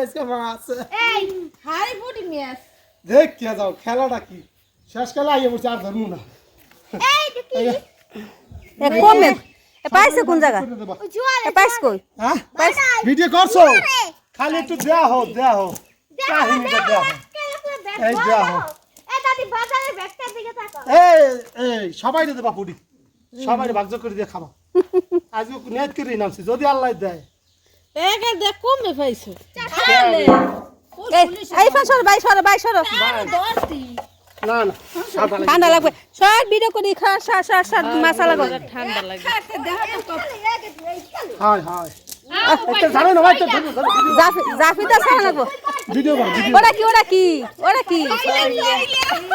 আজকে মাছ এই হাই বুড়ি মিয়াস দেখ কে যাও খেলাটা কি শেষ খেলা আইয়ে বলছে আর ধরমু না এই দেখি এ কমে এ পাইছে কোন জায়গা জোয়ারে এ পাইছ কই হ্যাঁ ভিডিও করছো খালি একটু দেয়া হোক কাহিনীটা দেয়া হোক এই দেয়া হোক এই দাদি বাজারে ব্যাগটার দিকে তাকাও এই সবাই দিতে বাপুডি সবাই ভাগ্য করে দিয়ে খাবা আজকে নেট করে নামছি যদি আল্লাহ দেয় একে দেখ কমে পাইছো এই ফাসর বাই সর না সাদা লাগে ঠান্ডা লাগবে সর ভিডিও করি খা সর মশলা গো ঠান্ডা লাগে হাই এটা জানো না ভাই তো জাফিটা সারা লাগবো ভিডিও ওরা কি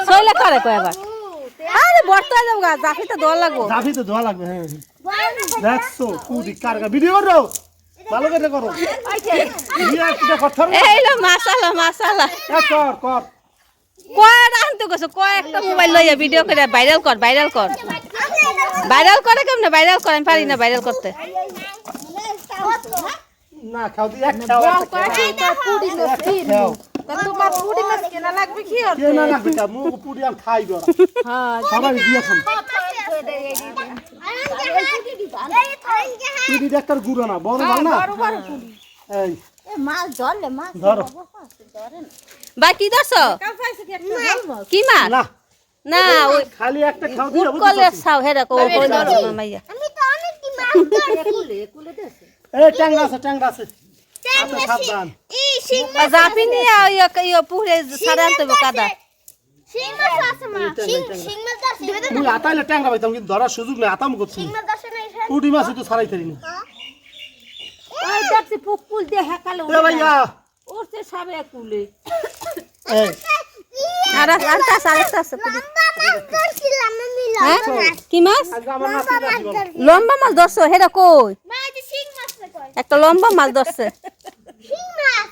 সইলে করে কয় আবার আরে বর্তা যাবো গা জাফিটা দোয়া লাগবো জাফি তো ধোয়া লাগবে হ্যাঁ দেখছো পুরি কারগা ভিডিও করো ভালো করে করো ভিডিও কিটা করতে হবে এই লো মাশাআল্লাহ কর কয় আনতে গেছো কয়েকটা মোবাইল লইয়া ভিডিও করে ভাইরাল কর ভাইরাল করে কেমনে ভাইরাল করে আমি পারি না ভাইরাল করতে না খাও দি এক খাও তোমার পুরি মাছ কেনা লাগবে কি কে না লাগবে তা মুখ পুরি আর খাই গরা হ্যাঁ সবাই দিয়ে খাম পুরি ডাক্তার গুড়া না বড় ভাল না এই মাছ ধরলে মাছ ধরো ভাই কি দছো কি মাছ না না ওই খালি একটা খাও দিও কলের সাও হেরা কই ধরো মাইয়া আমি তো অনেক কি মাছ ধরে এই ট্যাংরা আছে আপনি সাবধান এই শিং জাফি নিয়া ইয়া পুরে সারা আনতে কাদা শিং মাছ আছে মা শিং মাছ আছে মুই আতাইলে ট্যাংরা পাইতাম কিন্তু ধরার সুযোগ নাই আতাম করছি শিং মাছ আছে না এখানে পুটি মাছ তো ছাড়াই থাকি না ওই দেখছি পুকুল দিয়ে হেকালে এ ভাইয়া উঠছে সবে কুলে এই আর আরেকটা আছে পুরি মাছ ধরছিলাম আমি হ্যাঁ কি মাছ আজকে আমার নাতি রাখি বল লম্বা মাছ ধরছো হেরা কই মা যে শিং মাছ কই একটা লম্বা মাছ ধরছে শিং মাছ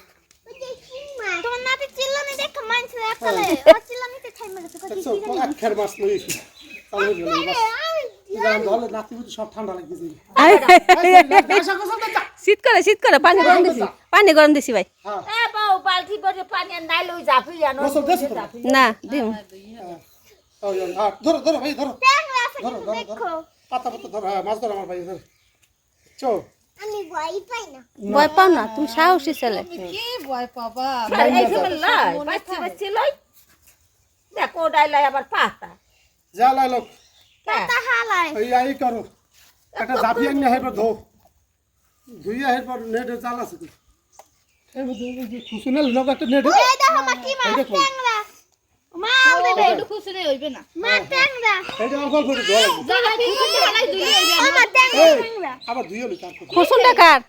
ওই যে শিং মাছ তোমার নাতি চিল্লানি দেখো মাছ রাখালে ও চিল্লানিতে খাই মেরে তো দেখছো এক খের মাছ লইছি তাহলে জান ধরলে নাতি বুঝি সব ঠান্ডা লাগতেছে আশা করছ না শীত করে পানি গরম দিছি ভাই হ্যাঁ এ বাউ বালতি ভরে পানি নাই লই জাফি জানো গোসল দেছ না দিম ধরো ভাই ধরো ট্যাংরা আছে ধরো দেখো পাতা ধরো হ্যাঁ মাছ ধরো আমার ভাই ধরো চো আমি ভয় পাই না ভয় পাও না তুমি সাহসী ছেলে কি ভয় পাবা এই এইখানে লাই বাচ্চি লই দেখো ডাইলাই আবার পাতা যা লাই লোক পাতা হালায় এই আই করো একটা জাফিয়া নিয়ে হেবার ধো ধুইয়া হেবার নেটে জাল আছে তো এই বুঝি খুশুনাল লোক একটা নেট এই দেখো মা কি মাছ ট্যাংরা মা দেবে একটু খুশি হইবে না মা ট্যাংরা এইটা অল্প করে ধোয়া লাগবে জায়গা খুশি হালাই দুলি হইবে ও মা ট্যাংরা আবার ধুইয়া লই তারপর খুশুনটা কার